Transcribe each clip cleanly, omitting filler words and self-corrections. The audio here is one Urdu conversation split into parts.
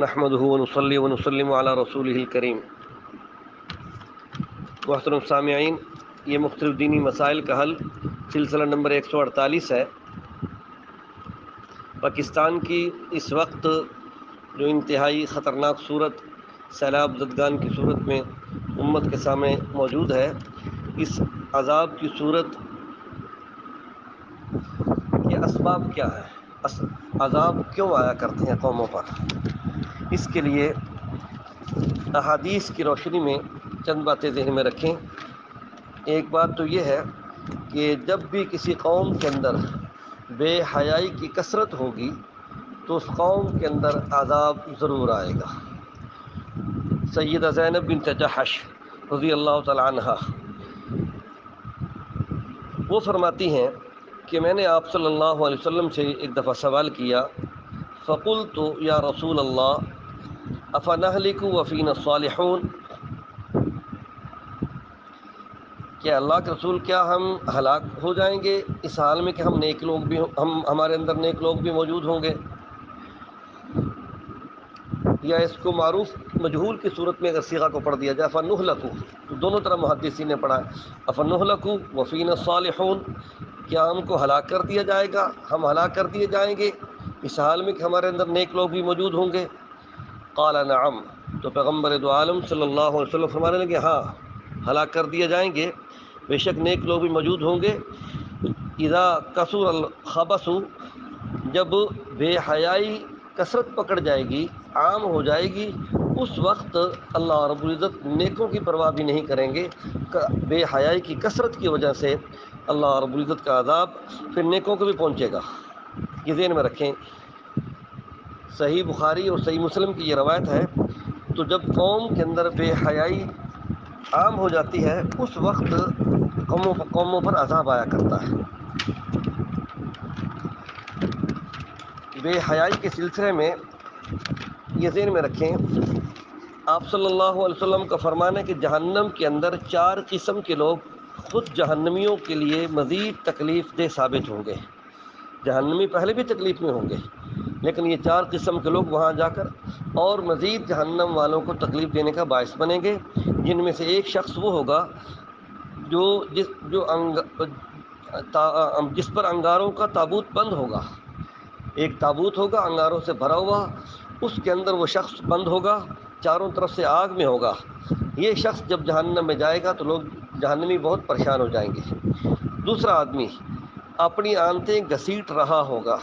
نحمدہ ونصلی ونسلم علی رسولہ الکریم۔ محترم سامعین، یہ مختلف دینی مسائل کا حل سلسلہ نمبر 148 ہے۔ پاکستان کی اس وقت جو انتہائی خطرناک صورت سیلاب زدگان کی صورت میں امت کے سامنے موجود ہے، اس عذاب کی صورت کے اسباب کیا ہے؟ عذاب کیوں آیا کرتے ہیں قوموں پر؟ اس کے لیے احادیث کی روشنی میں چند باتیں ذہن میں رکھیں۔ ایک بات تو یہ ہے کہ جب بھی کسی قوم کے اندر بے حیائی کی کثرت ہوگی تو اس قوم کے اندر عذاب ضرور آئے گا۔ سیدہ زینب بنت جحش رضی اللہ تعالی عنہا وہ فرماتی ہیں کہ میں نے آپ صلی اللہ علیہ وسلم سے ایک دفعہ سوال کیا، فقلت یا رسول اللہ افنہلک وفینا الصالحون، کہ اللہ کے رسول کیا ہم ہلاک ہو جائیں گے اس حال میں کہ ہم نیک لوگ بھی ہمارے اندر نیک لوگ بھی موجود ہوں گے؟ یا اس کو معروف مجہول کی صورت میں اگر صیغہ کو پڑھ دیا جائے فنہلک، تو دونوں طرح محدثین نے پڑھا ہے افنہلک وفینا الصالحون، کیا ہم کو ہلاک کر دیا جائے گا، ہم ہلاک کر دیے جائیں گے اس حال میں کہ ہمارے اندر نیک لوگ بھی موجود ہوں گے؟ قال نعم، تو پیغمبر دو عالم صلی اللہ علیہ وسلم فرمانے لگے ہاں ہلاک کر دیے جائیں گے، بے شک نیک لوگ بھی موجود ہوں گے۔ اذا کثر الخبث، جب بے حیائی کثرت پکڑ جائے گی، عام ہو جائے گی، اس وقت اللہ رب العزت نیکوں کی پرواہ بھی نہیں کریں گے۔ بے حیائی کی کثرت کی وجہ سے اللہ رب العزت کا عذاب پھر نیکوں کو بھی پہنچے گا۔ یہ ذہن میں رکھیں۔ صحیح بخاری اور صحیح مسلم کی یہ روایت ہے، تو جب قوم کے اندر بے حیائی عام ہو جاتی ہے اس وقت قوموں پر عذاب آیا کرتا ہے۔ بے حیائی کے سلسلے میں یہ ذہن میں رکھیں، آپ صلی اللہ علیہ وسلم کا فرمان ہے کہ جہنم کے اندر 4 قسم کے لوگ خود جہنمیوں کے لیے مزید تکلیف دہ ثابت ہوں گے۔ جہنمی پہلے بھی تکلیف میں ہوں گے، لیکن یہ 4 قسم کے لوگ وہاں جا کر اور مزید جہنم والوں کو تکلیف دینے کا باعث بنیں گے، جن میں سے ایک شخص وہ ہوگا جس پر انگاروں کا تابوت بند ہوگا۔ ایک تابوت ہوگا انگاروں سے بھرا ہوا، اس کے اندر وہ شخص بند ہوگا، چاروں طرف سے آگ میں ہوگا۔ یہ شخص جب جہنم میں جائے گا تو لوگ جہنمی بہت پریشان ہو جائیں گے۔ دوسرا آدمی اپنی آنتیں گھسیٹ رہا ہوگا،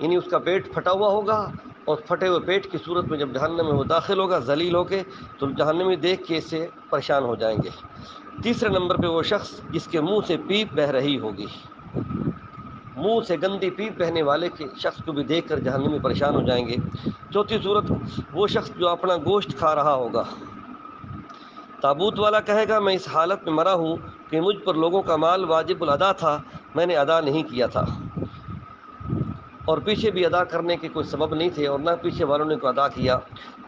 یعنی اس کا پیٹ پھٹا ہوا ہوگا، اور پھٹے ہوئے پیٹ کی صورت میں جب جہنم میں وہ داخل ہوگا ذلیل ہو کے، تو جہنمی دیکھ کے اس سے پریشان ہو جائیں گے۔ تیسرے نمبر پہ وہ شخص جس کے منہ سے پیپ بہہ رہی ہوگی، منہ سے گندی پیپ بہنے والے کے شخص کو بھی دیکھ کر جہنمی پریشان ہو جائیں گے۔ چوتھی صورت وہ شخص جو اپنا گوشت کھا رہا ہوگا، تابوت والا کہے گا میں اس حالت میں مرا ہوں کہ مجھ پر لوگوں کا مال واجب الادا تھا، میں نے ادا نہیں کیا تھا، اور پیچھے بھی ادا کرنے کے کوئی سبب نہیں تھے اور نہ پیچھے والوں نے کو ادا کیا،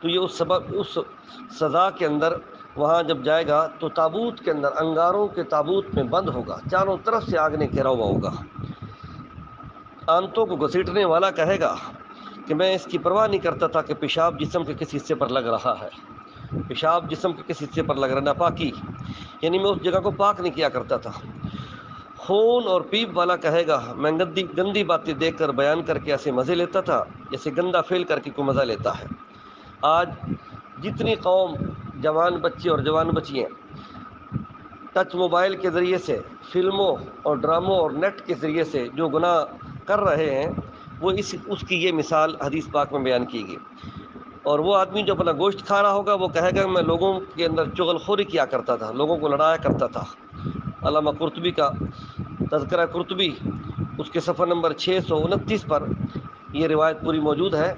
تو یہ اس سزا کے اندر وہاں جب جائے گا تو تابوت کے اندر انگاروں کے تابوت میں بند ہوگا، چاروں طرف سے آگ نے گھیرا ہوا ہوگا۔ آنتوں کو گھسیٹنے والا کہے گا کہ میں اس کی پرواہ نہیں کرتا تھا کہ پیشاب جسم کے کس حصے پر لگ رہا ہے، پیشاب جسم کے کس حصے پر لگ رہا ہے، ناپاکی، یعنی میں اس جگہ کو پاک نہیں کیا کرتا تھا۔ خون اور پیپ والا کہے گا میں گندی باتیں دیکھ کر بیان کر کے ایسے مزے لیتا تھا جیسے گندا فعل کر کے کوئی مزہ لیتا ہے۔ آج جتنی قوم، جوان بچے اور جوان بچیاں ٹچ موبائل کے ذریعے سے، فلموں اور ڈراموں اور نیٹ کے ذریعے سے جو گناہ کر رہے ہیں، وہ اس کی یہ مثال حدیث پاک میں بیان کی گئی۔ اور وہ آدمی جو اپنا گوشت کھا رہا ہوگا وہ کہے گا میں لوگوں کے اندر چغل خوری کیا کرتا تھا، لوگوں کو لڑایا کرتا تھا۔ علامہ قرطبی کا تذکرہ قرطبی اس کے صفحہ نمبر 629 پر یہ روایت پوری موجود ہے،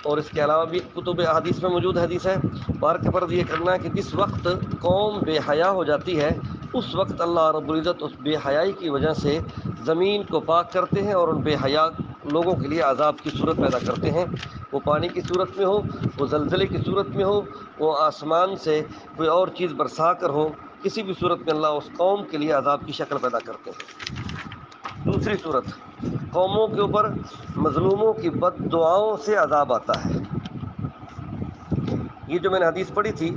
اور اس کے علاوہ بھی کتب احادیث میں موجود حدیث ہے۔ بار کے فرض یہ کرنا ہے کہ جس وقت قوم بے حیا ہو جاتی ہے اس وقت اللہ رب العزت اس بے حیائی کی وجہ سے زمین کو پاک کرتے ہیں اور ان بے حیا لوگوں کے لیے عذاب کی صورت پیدا کرتے ہیں، وہ پانی کی صورت میں ہو، وہ زلزلے کی صورت میں ہو، وہ آسمان سے کوئی اور چیز برسا کر ہو، کسی بھی صورت میں اللہ اس قوم کے لیے عذاب کی شکل پیدا کرتے ہیں۔ دوسری صورت، قوموں کے اوپر مظلوموں کی بد دعاؤں سے عذاب آتا ہے۔ یہ جو میں نے حدیث پڑھی تھی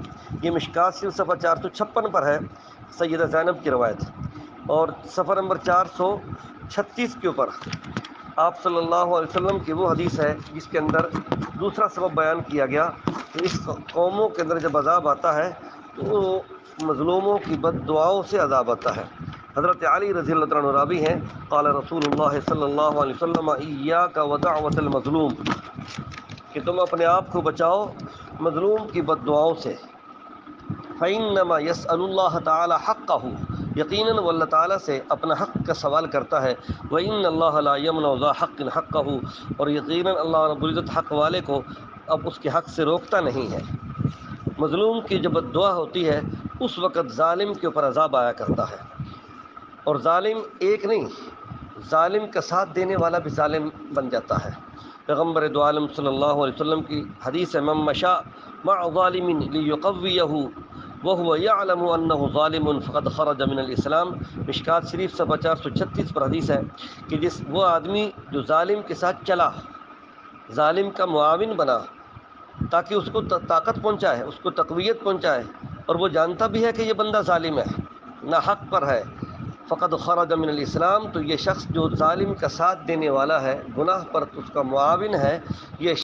یہ مشکات شریف صفحہ 456 پر ہے، سیدہ زینب کی روایت، اور صفحہ نمبر 436 کے اوپر آپ صلی اللہ علیہ وسلم کی وہ حدیث ہے جس کے اندر دوسرا سبب بیان کیا گیا کہ اس قوموں کے اندر جب عذاب آتا ہے تو وہ مظلوموں کی بد دعاؤں سے عذاب آتا ہے۔ حضرت علی رضی اللہ عنہ راوی ہیں، قال رسول اللہ صلی اللہ علیہ وسلم ایاک ودعوۃ المظلوم، کہ تم اپنے آپ کو بچاؤ مظلوم کی بد دعاؤں سے، فإنما يسأل اللہ تعالی حقہ، یقیناً وہ اللہ تعالیٰ سے اپنا حق کا سوال کرتا ہے، وإن اللہ لا يمنع ذا حق حقہ، اور یقیناً اللہ رب العزت حق والے کو اب اس کے حق سے روکتا نہیں ہے۔ مظلوم کی جب بد دعا ہوتی ہے اس وقت ظالم کے اوپر عذاب آیا کرتا ہے، اور ظالم ایک نہیں، ظالم کا ساتھ دینے والا بھی ظالم بن جاتا ہے۔ پیغمبر دو عالم صلی اللہ علیہ وسلم کی حدیث ہے، من مشاء مع ظالم لیقویہ وهو يعلم انه ظالم فقد خرج من الاسلام، مشکات شریف صفحہ 436 پر حدیث ہے کہ وہ آدمی جو ظالم کے ساتھ چلا، ظالم کا معاون بنا تاکہ اس کو طاقت پہنچائے، اس کو تقویت پہنچائے، اور وہ جانتا بھی ہے کہ یہ بندہ ظالم ہے، ناحق پر ہے، فقد خرج من الاسلام، تو یہ شخص جو ظالم کا ساتھ دینے والا ہے، گناہ پر اس کا معاون ہے، یہ